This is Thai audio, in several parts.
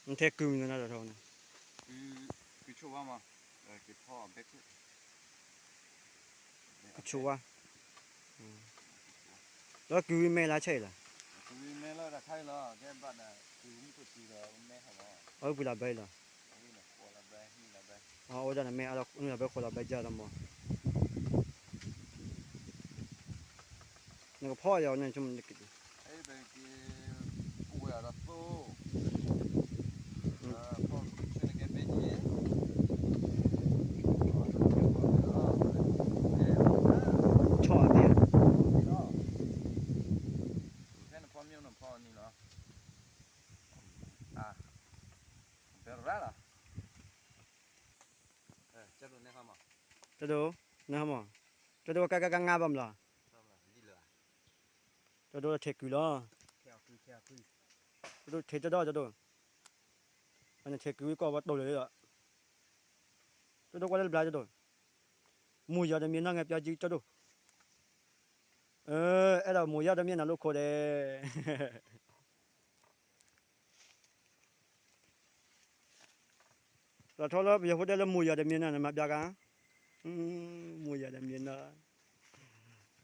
มันแท้กึ่งนะตะทองนะคือชัวร์มาคือพ่อเบ็ดชัวแล้วกึ่งแม่ละใช่ล่ะคือแม่ละได้ใช่ละแกบัดน่ะคือมีตัวตีละแม่เขาว่าเอาบุละใบล่ะนี่แหละโคละใบนี่ละใบอ๋อโอดนะแม่alaนี่ละใบโคละใบจาละมอนี่ก็พ่อยาวเนี่ยจุ่มนี่กิไอ้ใบที่กูอยากรับโตพ่อช่วยแกเบ็ดเย่ชอเตี้ยแค่พ่อมีน้ำพ่อนี่เนาะเป็นไรล่ะจะดูนะครับมั้งจะดูนะมอจะดูกะงาบำล่ะดีเลยจะดูเทกุล่ะแค่คุยจะดูเทจะดอจะดูอันนี้เทกุก็ว่าโตเลยล่ะจะดูก็เลยบลาจะดูมูยา的面那个标记จะดูအဲ့ဒါမူရတဲ့မျက်နှာလို့ခေါ်တယ်တော့ထော်လို့ရဖို့တယ်လို့မူရတဲ့မျက်နှာနဲ့မပြကန်မူရတဲ့မျက်နှာ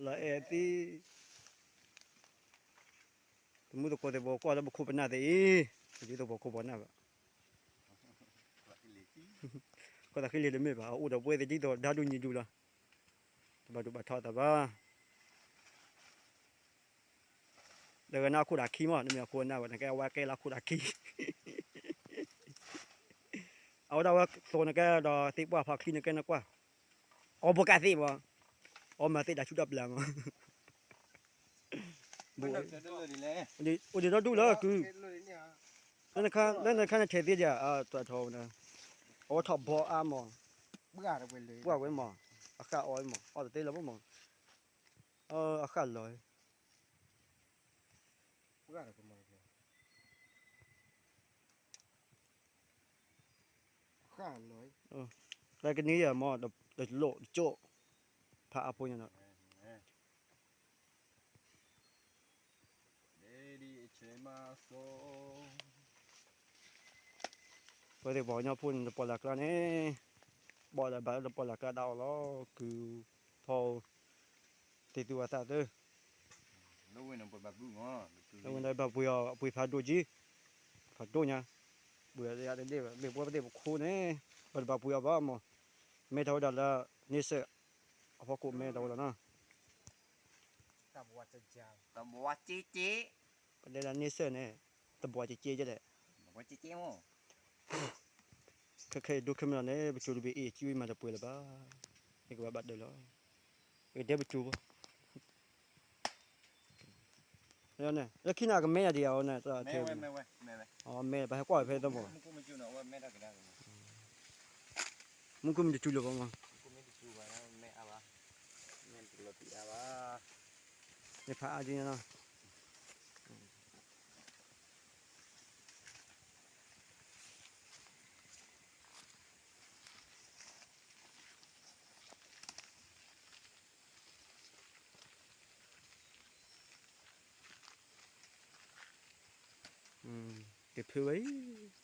လာအဲ့ဒီမှုတော့ကိုယ်တော့ကိုယ်တော့ခုပနာတယ်ဒီတော့ကိုဘောနာပါကိုယ်တော့ခလေးလေးမေးပါဦးတော့ပွဲဒီတော့ဓာတ်တူညီတူလားဘာတို့ဘာထောက်တာပါเดี๋ยวน่าคุดาขี้มั้งเนี่ยคนน่ะว่าแกว่าแกละคุดาขี้เอาดาว่าโซนแกดอติว่าพาขี้เนี่ยแกนะกว่าอ๋อบ่กะสิบ่อ๋อมาติดาชุดดับแล้วบ่ดิโอดิดูละคือนั่นคันเทติจ้ะตัวทองนะอ๋อทอบบ่อามอบึกอ่ะเว้ยเลยบ่เว้ยมออะคะอ้อยมออ๋อเตละบ่มออะคะลอยบึกอ่ะก็มาข้างเลยแล้วก็นี้อ่ะมอดโลโจพาอาปุญเนาะพอได้บอกเนี่ยพุ่นปอลักแล้วนี่บอกแล้วบ่ปอลักก็ดาวแล้วคือพอติดตัวตาเด้อแล้วเว้ยนำบ่บุ้งอ๋อแล้วมันได้บ่ปุยปุยพาโดจีพาโดเนี่ยบุยยาเด้เม่บ่ได้บ่คูนี่บ่ปุยบ่มอแม่เท่าดาละนี่เสพอกูแม่เท่าแล้วนะตะบัวจะจางตะบัวจิจิก็ได้ละนี่เสเนี่ยตะบัวจิจิจะได้ตะบัวจิจิมั้งเคยดูคลิปนั้นเนี่ยไปจูบีชีวิตมาจะป่วยแล้วบ้านี่ก็ว่าบัดเดี๋ยวแล้วเดี๋ยวไปจูบ่แล้วเนี่ยแล้วขี้หน้าก็แม่เดียวเนี่ยตัวเทวแม่อ๋อแม่ไปให้กว่าไปต้องบ่มึงกูไม่จูนะว่าแม่ได้ก็ได้มึงก็ไม่จูเลยบ่มั้งกูไม่ได้จูว่าแม่อะวะแม่ติโลติอะวะนี่พาอาจินะเก็บเพื่อไว้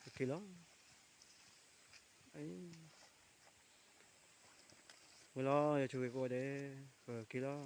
โอเคแล้วไอ้เวลาอย่าช่วยกูเด้โอเคแล้ว